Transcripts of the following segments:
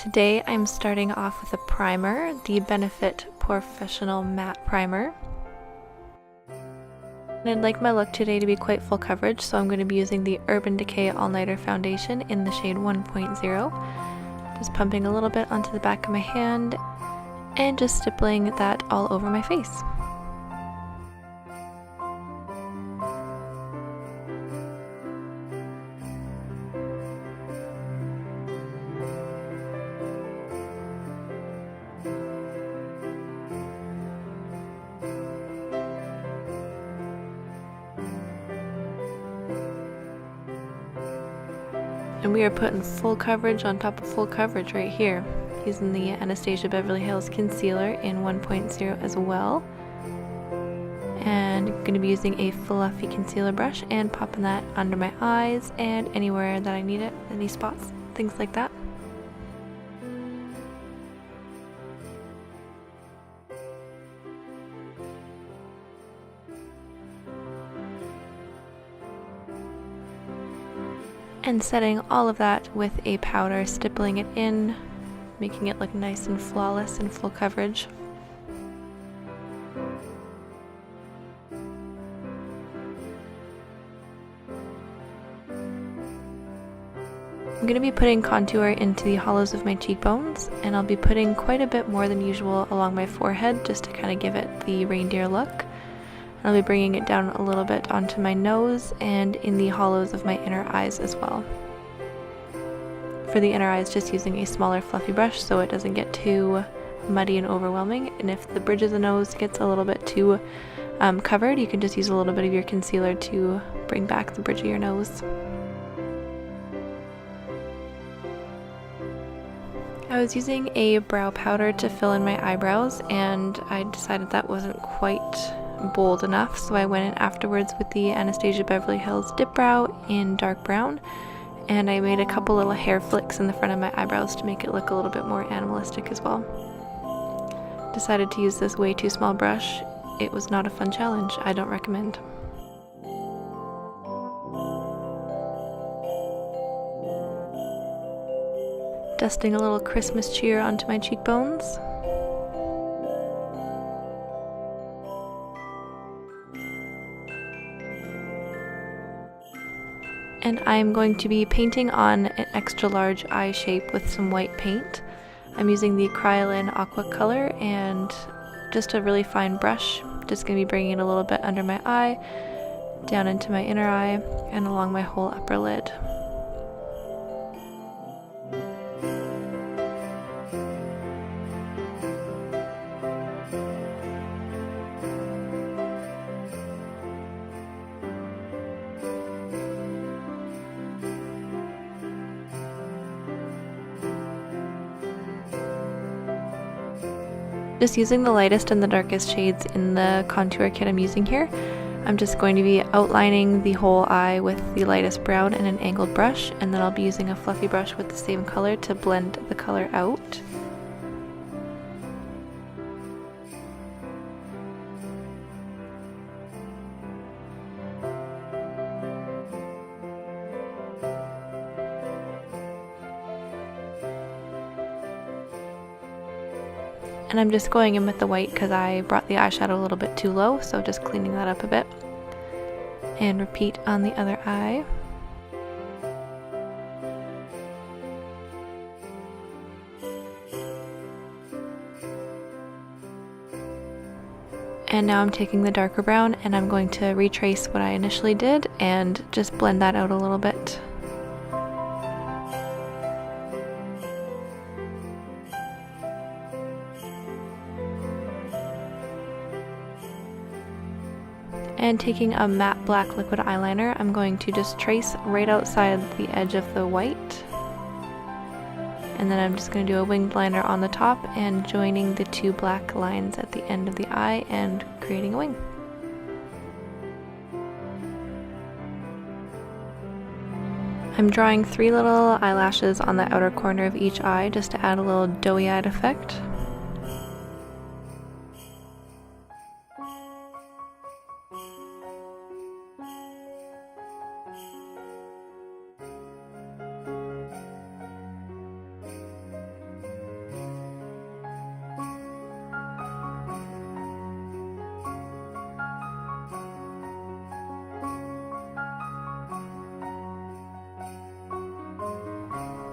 Today I'm starting off with a primer, the Benefit Professional Matte Primer. And I'd like my look today to be quite full coverage, so I'm going to be using the Urban Decay All Nighter Foundation in the shade 1.0. Just pumping a little bit onto the back of my hand and just stippling that all over my face. And we are putting full coverage on top of full coverage right here, using the Anastasia Beverly Hills Concealer in 1.0 as well. And I'm going to be using a fluffy concealer brush and popping that under my eyes and anywhere that I need it, any spots, things like that. And setting all of that with a powder, stippling it in, making it look nice and flawless and full coverage. I'm going to be putting contour into the hollows of my cheekbones, and I'll be putting quite a bit more than usual along my forehead just to kind of give it the reindeer look. I'll be bringing it down a little bit onto my nose and in the hollows of my inner eyes as well. For the inner eyes, just using a smaller fluffy brush so it doesn't get too muddy and overwhelming. And if the bridge of the nose gets a little bit too covered, you can just use a little bit of your concealer to bring back the bridge of your nose. I was using a brow powder to fill in my eyebrows, and I decided that wasn't quite bold enough, so I went in afterwards with the Anastasia Beverly Hills Dip Brow in dark brown, and I made a couple little hair flicks in the front of my eyebrows to make it look a little bit more animalistic as well. Decided to use this way too small brush. It was not a fun challenge. I don't recommend. Dusting a little Christmas cheer onto my cheekbones. And I'm going to be painting on an extra large eye shape with some white paint. I'm using the Kryolan Aqua Color and just a really fine brush. Just going to be bringing it a little bit under my eye, down into my inner eye, and along my whole upper lid. Just using the lightest and the darkest shades in the contour kit I'm using here. I'm just going to be outlining the whole eye with the lightest brown and an angled brush, and then I'll be using a fluffy brush with the same color to blend the color out. And I'm just going in with the white because I brought the eyeshadow a little bit too low, so just cleaning that up a bit. And repeat on the other eye. And now I'm taking the darker brown and I'm going to retrace what I initially did and just blend that out a little bit. And taking a matte black liquid eyeliner, I'm going to just trace right outside the edge of the white. And then I'm just going to do a winged liner on the top and joining the two black lines at the end of the eye and creating a wing. I'm drawing 3 little eyelashes on the outer corner of each eye just to add a little doughy-eyed effect.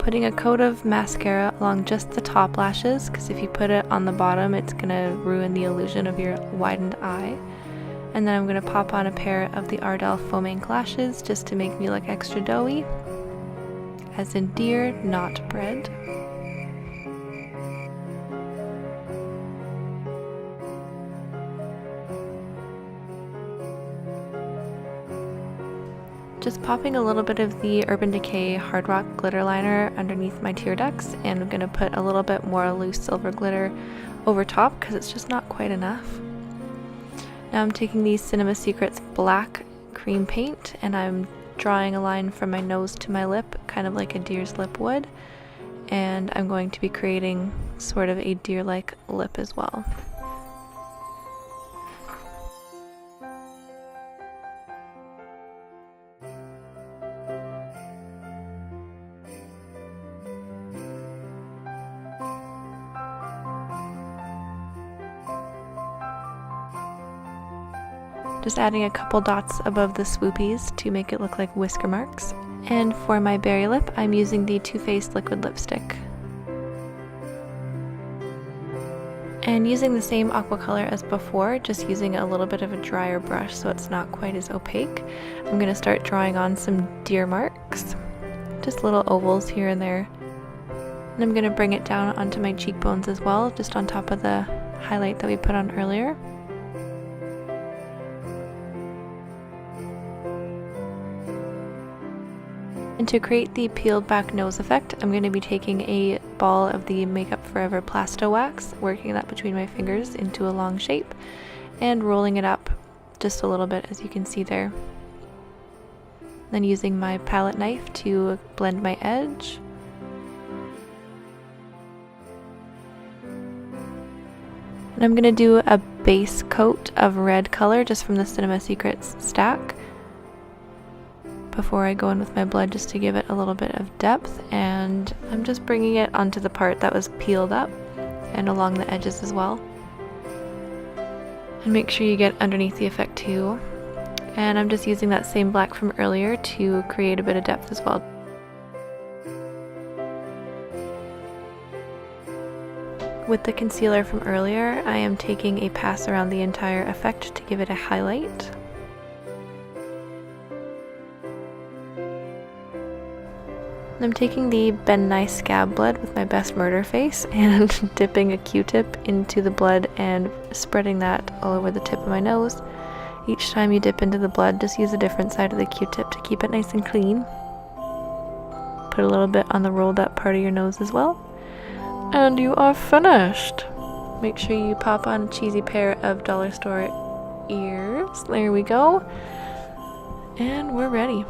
putting a coat of mascara along just the top lashes, because if you put it on the bottom, it's going to ruin the illusion of your widened eye. And then I'm going to pop on a pair of the Ardell foam ink lashes just to make me look extra doughy, as in deer, not bread. Just popping a little bit of the Urban Decay Hard Rock glitter liner underneath my tear ducts, and I'm going to put a little bit more loose silver glitter over top because it's just not quite enough. Now I'm taking the Cinema Secrets black cream paint and I'm drawing a line from my nose to my lip, kind of like a deer's lip would, and I'm going to be creating sort of a deer-like lip as well. Just adding a couple dots above the swoopies to make it look like whisker marks. And for my berry lip, I'm using the Too Faced liquid lipstick. And using the same aqua color as before, just using a little bit of a drier brush so it's not quite as opaque, I'm going to start drawing on some deer marks. Just little ovals here and there. And I'm going to bring it down onto my cheekbones as well, just on top of the highlight that we put on earlier. And to create the peeled back nose effect, I'm going to be taking a ball of the Makeup Forever Plasto Wax, working that between my fingers into a long shape, and rolling it up just a little bit, as you can see there. Then using my palette knife to blend my edge. And I'm going to do a base coat of red color just from the Cinema Secrets stack before I go in with my blood, just to give it a little bit of depth, and I'm just bringing it onto the part that was peeled up and along the edges as well. And make sure you get underneath the effect too. And I'm just using that same black from earlier to create a bit of depth as well. With the concealer from earlier, I am taking a pass around the entire effect to give it a highlight. I'm taking the Ben Nye Scab blood with my Best Murder face and dipping a Q-tip into the blood and spreading that all over the tip of my nose. Each time you dip into the blood, just use a different side of the Q-tip to keep it nice and clean. Put a little bit on the rolled up part of your nose as well. And you are finished! Make sure you pop on a cheesy pair of dollar store ears. There we go. And we're ready.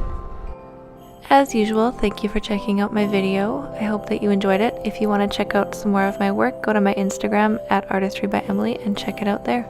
As usual, thank you for checking out my video. I hope that you enjoyed it. If you want to check out some more of my work, go to my Instagram @artistrybyemily and check it out there.